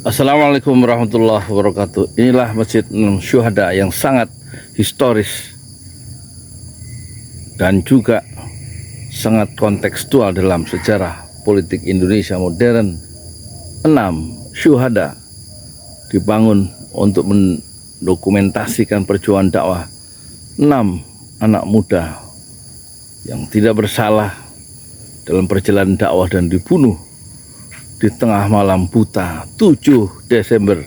Assalamualaikum warahmatullahi wabarakatuh. Inilah Masjid Syuhada yang sangat historis dan juga sangat kontekstual dalam sejarah politik Indonesia modern. 6 syuhada dibangun untuk mendokumentasikan perjuangan dakwah 6 anak muda yang tidak bersalah dalam perjalanan dakwah dan dibunuh di tengah malam buta 7 Desember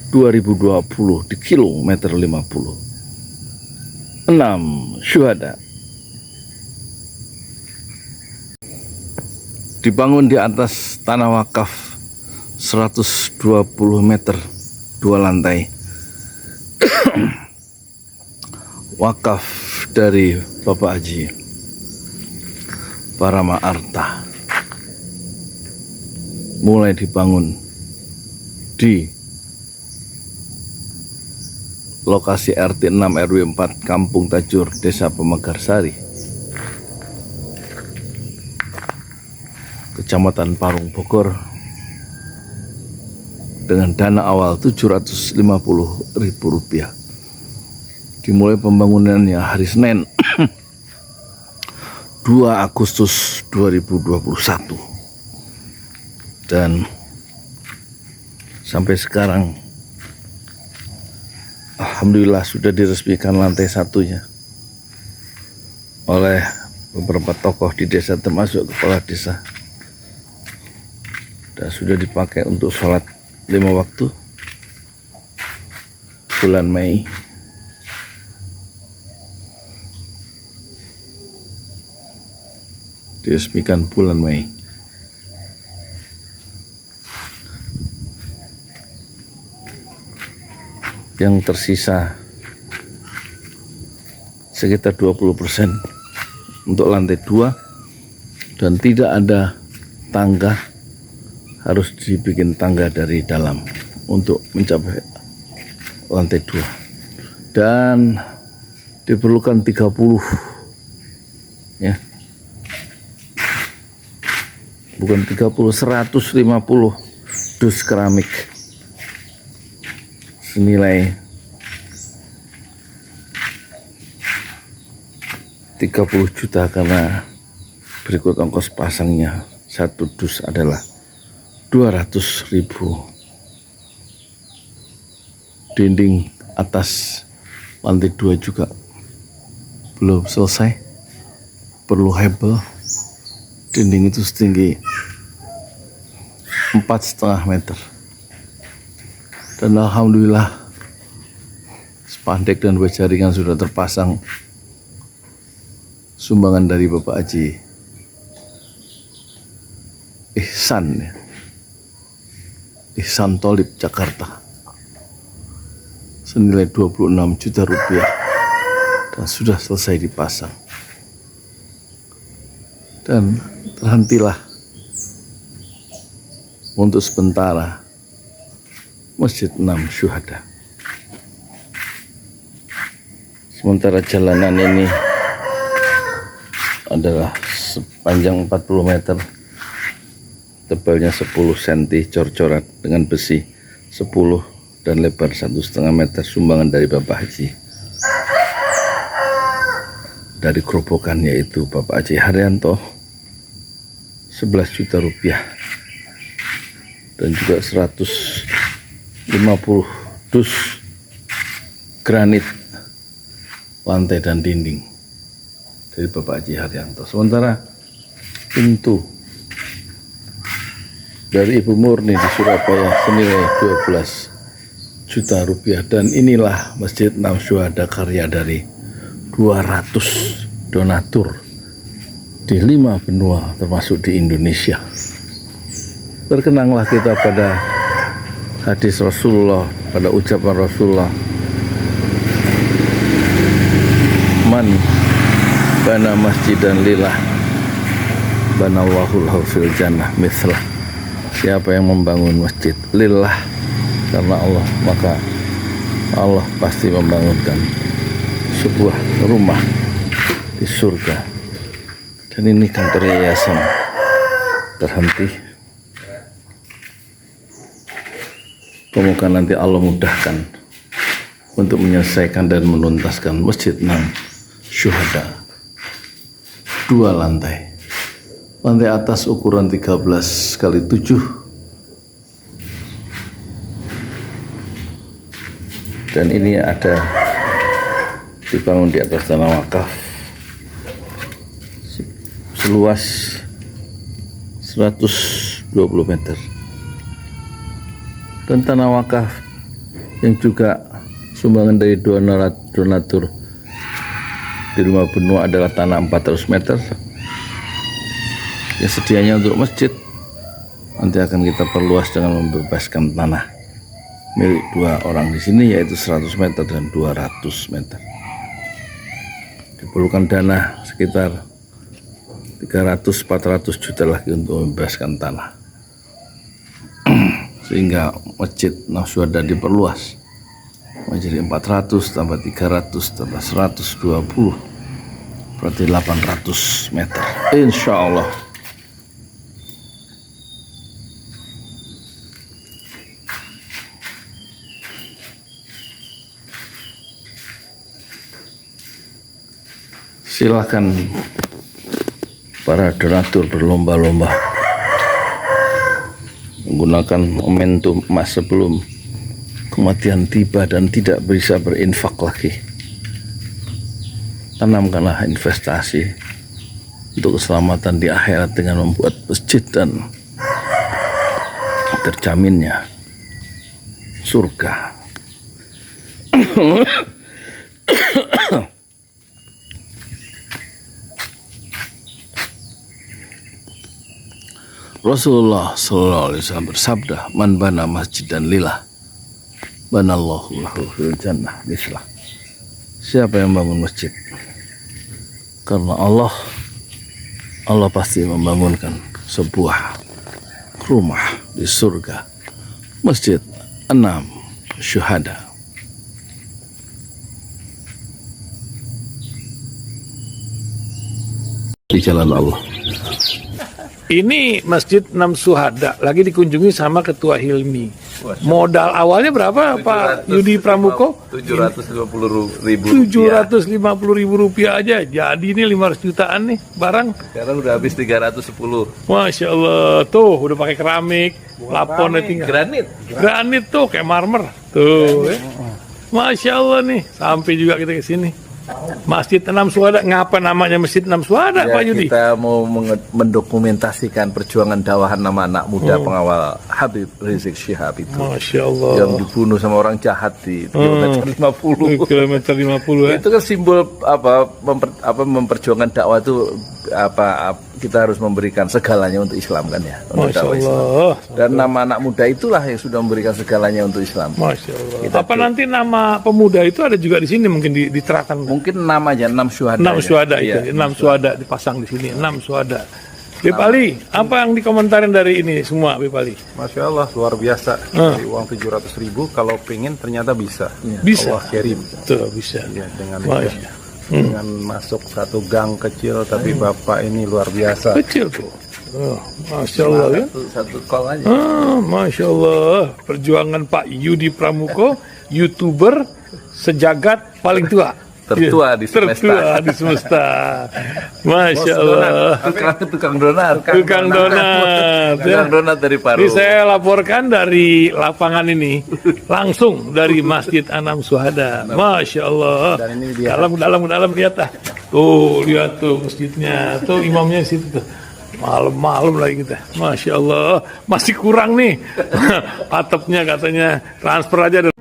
2020 di kilometer 50. 6 syuhada dibangun di atas tanah wakaf 120 meter 2 lantai wakaf dari Bapak Haji Parama Arta, mulai dibangun di lokasi RT 6 RW 4 Kampung Tajur, Desa Pemekarsari, Kecamatan Parung, Bogor, dengan dana awal Rp750.000. Dimulai pembangunannya hari Senin 2 Agustus 2021 dan sampai sekarang alhamdulillah sudah diresmikan lantai satunya oleh beberapa tokoh di desa termasuk kepala desa, dan sudah dipakai untuk sholat 5 waktu bulan Mei. Diresmikan bulan Mei. Yang tersisa sekitar 20% untuk lantai 2, dan tidak ada tangga, harus dibikin tangga dari dalam untuk mencapai lantai 2, dan diperlukan 30 ya, bukan 30, 150 dus keramik senilai 30 juta, karena berikut ongkos pasangnya satu dus adalah 200.000. Dinding atas lantai 2 juga belum selesai, perlu hebel. Dinding itu setinggi 4,5 meter, dan alhamdulillah spandek dan bajaringan sudah terpasang, sumbangan dari Bapak Haji Ihsan Tholib Jakarta senilai Rp26 juta, dan sudah selesai dipasang, dan terhentilah untuk sementara Masjid 6 Syuhada. Sementara jalanan ini adalah sepanjang 40 meter, tebalnya 10 cm cor-coran dengan besi 10 dan lebar 1,5 meter, sumbangan dari Bapak Haji dari gerobokan, yaitu Bapak Haji Haryanto, Rp11 juta, dan juga 150 dus granit lantai dan dinding dari Bapak Haji Haryanto. Sementara pintu dari Ibu Murni di Surabaya senilai Rp12 juta, dan inilah Masjid 6 Syuhada karya dari 200 donatur di 5 benua termasuk di Indonesia. Berkenanglah kita pada hadis Rasulullah, pada ucapan Rasulullah, man bana masjidan lillah banallahu lahu fil jannah mithlah. Siapa yang membangun masjid lillah karena Allah, maka Allah pasti membangunkan sebuah rumah di surga. Dan ini kantor yayasan terhenti Semoga nanti Allah mudahkan untuk menyelesaikan dan menuntaskan Masjid Enam Syuhada. 2 lantai. Lantai atas ukuran 13 kali 7. Dan ini ada dibangun di atas tanah wakaf seluas 120 meter. Dan tanah wakaf yang juga sumbangan dari donatur di rumah benua adalah tanah 400 meter yang sedianya untuk masjid. Nanti akan kita perluas dengan membebaskan tanah milik 2 orang di sini, yaitu 100 meter dan 200 meter. Diperlukan dana sekitar 300-400 juta lagi untuk membebaskan tanah, sehingga Masjid Enam Syuhada diperluas menjadi 400 tambah 300 tambah 120, berarti 800 meter insya Allah. Silakan para donatur berlomba-lomba menggunakan momentum emas sebelum kematian tiba dan tidak bisa berinfak lagi. Tanamkanlah investasi untuk keselamatan di akhirat dengan membuat masjid dan terjaminnya surga. Rasulullah sallallahu alaihi wasallam bersabda, "Man bana masjidan lillah, banallahu lahu fil jannah mislah." Siapa yang bangun masjid karena Allah, Allah pasti membangunkan sebuah rumah di surga. Masjid Enam Syuhada. Di jalan Allah. Ini Masjid Enam Syuhada lagi dikunjungi sama Ketua Hilmi. Modal awalnya berapa Pak Yudi Pramuko? 750.000 rupiah aja. Jadi ini 500 jutaan nih barang. Sekarang udah habis 310. Masya Allah, tuh udah pakai keramik, laponnya tinggal. Granit tuh kayak marmer. Tuh, Masya Allah nih, sampai juga kita ke sini. Masjid Enam Syuhada, ngapa namanya Masjid Enam Syuhada, Ya, Pak Yudi? kita mau mendokumentasikan perjuangan dakwah nama anak muda pengawal Habib Rizik Syihab itu, Masya Allah. yang dibunuh sama orang jahat di kilometer 50. Kilometer 50 ya. Itu kan simbol memperjuangkan dakwah itu kita harus memberikan segalanya untuk Islam kan ya, untuk Masya dakwah Islam. Allah. Dan nama anak muda itulah yang sudah memberikan segalanya untuk Islam. Masya Allah. Apa nanti nama pemuda itu ada juga di sini mungkin diterapkan? Mungkin namanya Enam Syuhada. Enam Syuhada Iya, itu, Enam Syuhada dipasang di sini, Enam Syuhada. Bipali, apa yang dikomentarin dari ini semua, Bipali? Masya Allah, luar biasa. Dari uang 700.000, kalau pengen ternyata bisa. Bisa. Allah kirim. Tuh, bisa. Ya, Masya. dengan masuk satu gang kecil, tapi Bapak ini luar biasa. Kecil tuh. Oh, Masya Allah ya. Satu call aja. Masya Allah. Perjuangan Pak Yudi Pramuko, YouTuber sejagat paling tua. Tertua di semesta. Tertua di semesta. Masya Allah. Tukang donat. Tukang donat. Tukang donat dari Paru. Ini saya laporkan dari lapangan ini, langsung dari Masjid Enam Syuhada. Masya Allah. Dan ini dia. Dalam lihat ah. Tuh lihat tuh masjidnya, tuh imamnya di situ tuh. Malam-malam lagi kita. Masya Allah. Masih kurang nih. Atapnya katanya transfer aja dulu.